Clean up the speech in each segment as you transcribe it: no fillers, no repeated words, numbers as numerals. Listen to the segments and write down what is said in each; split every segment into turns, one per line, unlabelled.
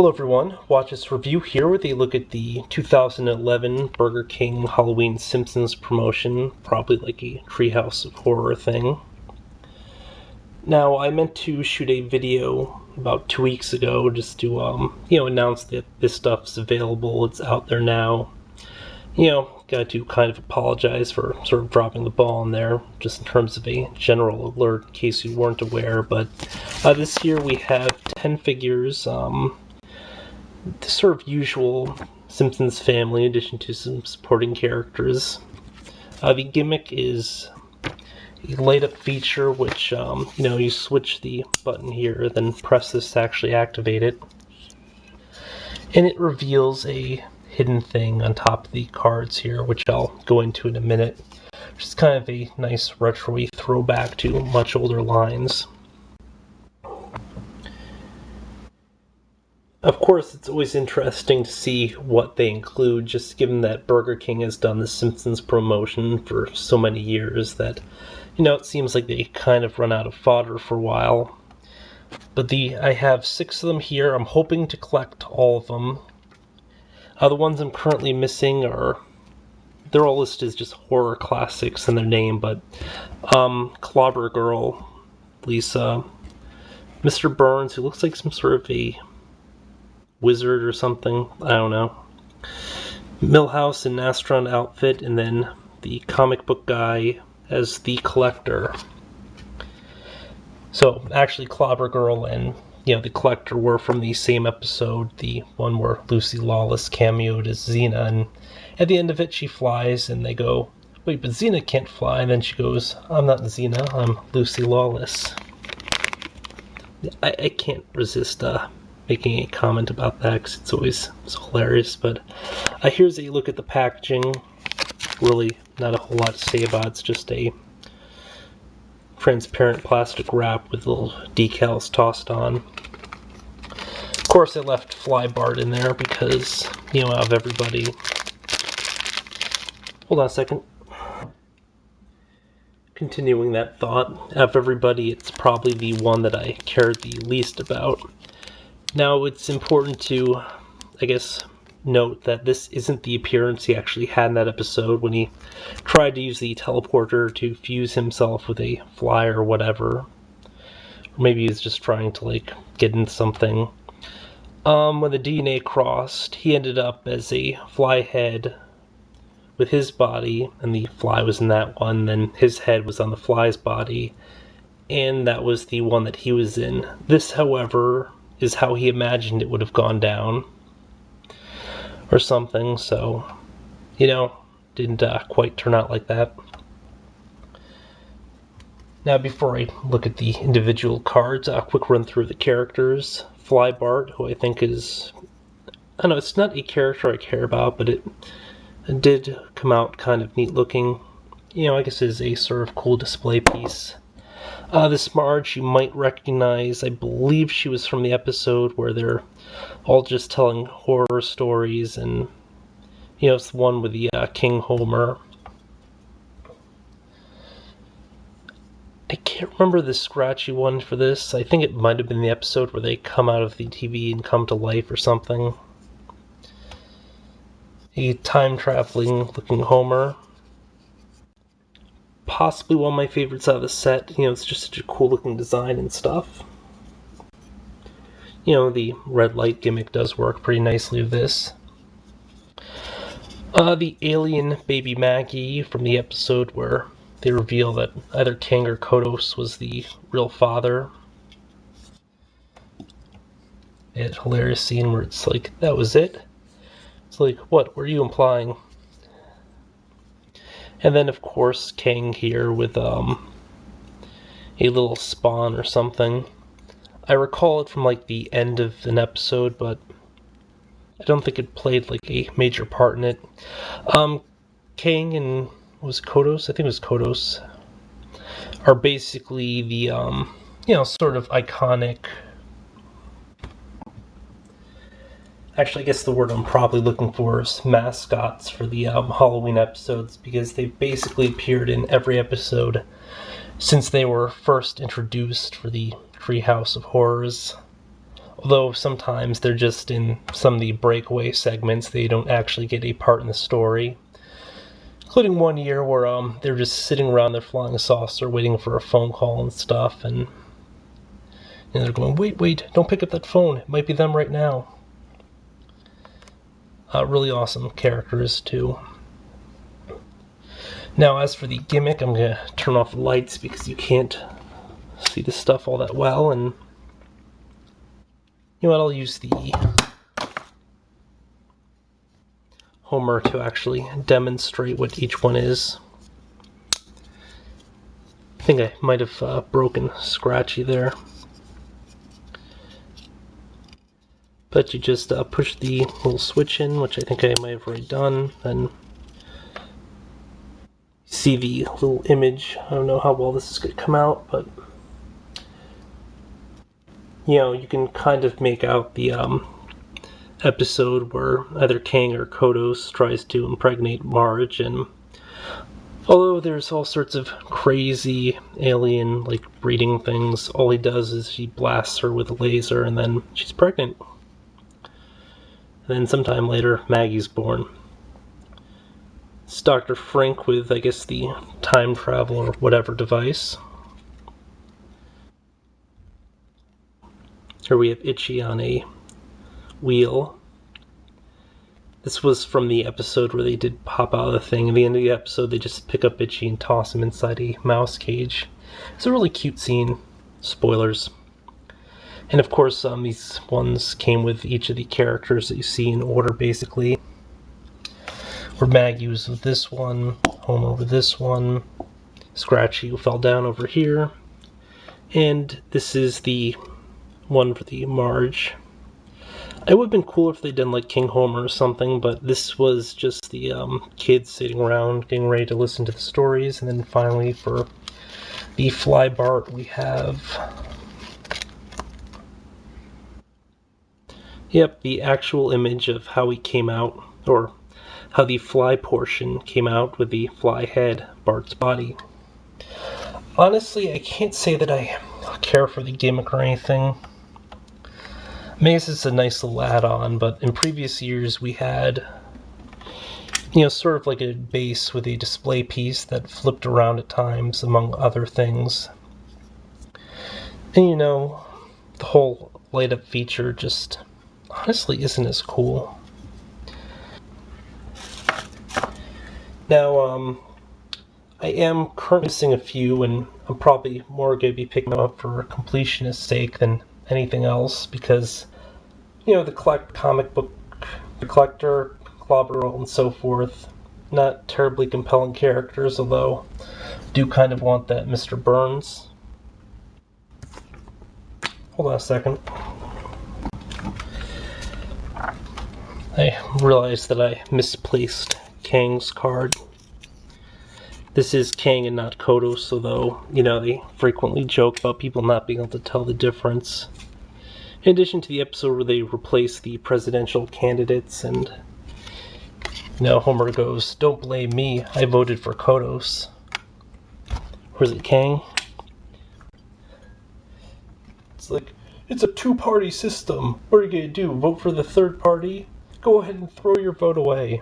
Hello everyone, watch this review here with a look at the 2011 Burger King Halloween Simpsons promotion, probably like a Treehouse of Horror thing. Now, I meant to shoot a video about 2 weeks ago just to, announce that this stuff's available, it's out there now. Got to kind of apologize for sort of dropping the ball in there, just in terms of a general alert in case you weren't aware, but this year we have 10 figures, the sort of usual Simpsons family, in addition to some supporting characters. The gimmick is a light-up feature, which, you switch the button here, then press this to actually activate it. And it reveals a hidden thing on top of the cards here, which I'll go into in a minute. Which is kind of a nice retro-y throwback to much older lines. Of course, it's always interesting to see what they include, just given that Burger King has done the Simpsons promotion for so many years that, it seems like they kind of run out of fodder for a while. But I have 6 of them here. I'm hoping to collect all of them. The ones I'm currently missing they're all listed as just horror classics in their name, but Clobber Girl, Lisa, Mr. Burns, who looks like some sort of a wizard or something, I don't know, Millhouse in an astronaut outfit, and then the comic book guy as the Collector. So actually Clobber Girl and the Collector were from the same episode, the one where Lucy Lawless cameoed as Xena, and at the end of it she flies and they go, wait, but Xena can't fly, and then she goes, I'm not Xena, I'm Lucy Lawless. I can't resist making a comment about that because it's always so hilarious, but here's a look at the packaging. Really not a whole lot to say about it. It's just a transparent plastic wrap with little decals tossed on. Of course I left Fly Bart in there because, out of everybody... Hold on a second. Continuing that thought, out of everybody it's probably the one that I cared the least about. Now, it's important to, I guess, note that this isn't the appearance he actually had in that episode when he tried to use the teleporter to fuse himself with a fly or whatever. Or maybe he was just trying to, get into something. When the DNA crossed, he ended up as a fly head with his body, and the fly was in that one, then his head was on the fly's body, and that was the one that he was in. This, however, is how he imagined it would have gone down, or something, so, didn't quite turn out like that. Now, before I look at the individual cards, a quick run through the characters. Fly Bart, who I think is, I don't know, it's not a character I care about, but it did come out kind of neat looking. I guess it is a sort of cool display piece. This Marge you might recognize. I believe she was from the episode where they're all just telling horror stories, and it's the one with the King Homer. I can't remember the scratchy one for this. I think it might have been the episode where they come out of the TV and come to life or something. A time-traveling looking Homer. Possibly one of my favorites out of the set. It's just such a cool looking design and stuff. The red light gimmick does work pretty nicely with this. The alien baby Maggie from the episode where they reveal that either King or Kodos was the real father. They had a hilarious scene where it's like, that was it? It's like, what were you implying? And then, of course, King here with a little spawn or something. I recall it from, the end of an episode, but I don't think it played, a major part in it. King and, was Kodos? I think it was Kodos. Are basically the, sort of iconic... Actually, I guess the word I'm probably looking for is mascots for the Halloween episodes, because they've basically appeared in every episode since they were first introduced for the Treehouse of Horrors. Although sometimes they're just in some of the breakaway segments, they don't actually get a part in the story. Including one year where they're just sitting around their flying saucer waiting for a phone call and stuff, and they're going, wait, don't pick up that phone, it might be them right now. Really awesome characters, too. Now, as for the gimmick, I'm going to turn off the lights because you can't see this stuff all that well, and you know what, I'll use the Homer to actually demonstrate what each one is. I think I might have broken Scratchy there. But you just push the little switch in, which I think I might have already done, and see the little image. I don't know how well this is going to come out, but you can kind of make out the episode where either Kang or Kodos tries to impregnate Marge, and although there's all sorts of crazy alien like breeding things, all he does is he blasts her with a laser and then she's pregnant. And then sometime later, Maggie's born. It's Dr. Frink with, I guess, the time travel or whatever device. Here we have Itchy on a wheel. This was from the episode where they did pop out of the thing. At the end of the episode, they just pick up Itchy and toss him inside a mouse cage. It's a really cute scene. Spoilers. And of course, these ones came with each of the characters that you see in order, basically. Where Maggie was with this one, Homer with this one, Scratchy who fell down over here, and this is the one for the Marge. It would have been cool if they'd done like King Homer or something, but this was just the kids sitting around getting ready to listen to the stories. And then finally for the Fly Bart we have... Yep, the actual image of how he came out, or how the fly portion came out with the fly head, Bart's body. Honestly, I can't say that I care for the gimmick or anything. I guess it's a nice little add-on, but in previous years we had, sort of like a base with a display piece that flipped around at times, among other things. And the whole light-up feature just honestly isn't as cool. Now, I am currently missing a few, and I'm probably more going to be picking them up for completionist sake than anything else, because, the comic book, the collector, Clobber, and so forth, not terribly compelling characters, although do kind of want that Mr. Burns. Hold on a second. I realized that I misplaced Kang's card. This is Kang and not Kodos, although, they frequently joke about people not being able to tell the difference. In addition to the episode where they replace the presidential candidates and, Homer goes, "Don't blame me, I voted for Kodos." Or is it Kang? It's like, it's a two-party system. What are you going to do, vote for the third party? Go ahead and throw your vote away.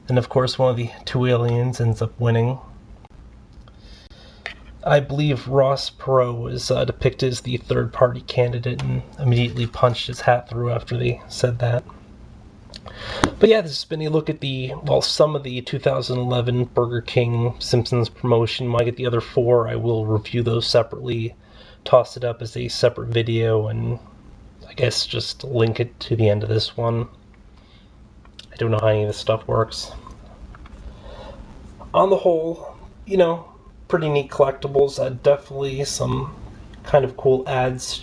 And of course, one of the two aliens ends up winning. I believe Ross Perot was depicted as the third-party candidate and immediately punched his hat through after they said that. But yeah, this has been a look at some of the 2011 Burger King Simpsons promotion. When I get the other four, I will review those separately, toss it up as a separate video, and I guess just link it to the end of this one. I don't know how any of this stuff works. On the whole, pretty neat collectibles. Definitely some kind of cool adds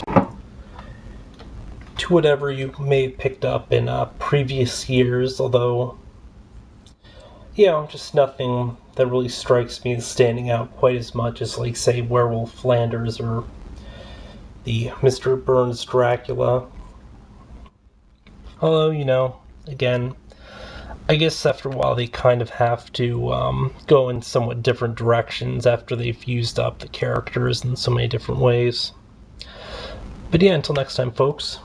to whatever you may have picked up in previous years, although, just nothing that really strikes me as standing out quite as much as, like, say, Werewolf Flanders or the Mr. Burns Dracula. Although, again, I guess after a while they kind of have to go in somewhat different directions after they've used up the characters in so many different ways. But yeah, until next time, folks.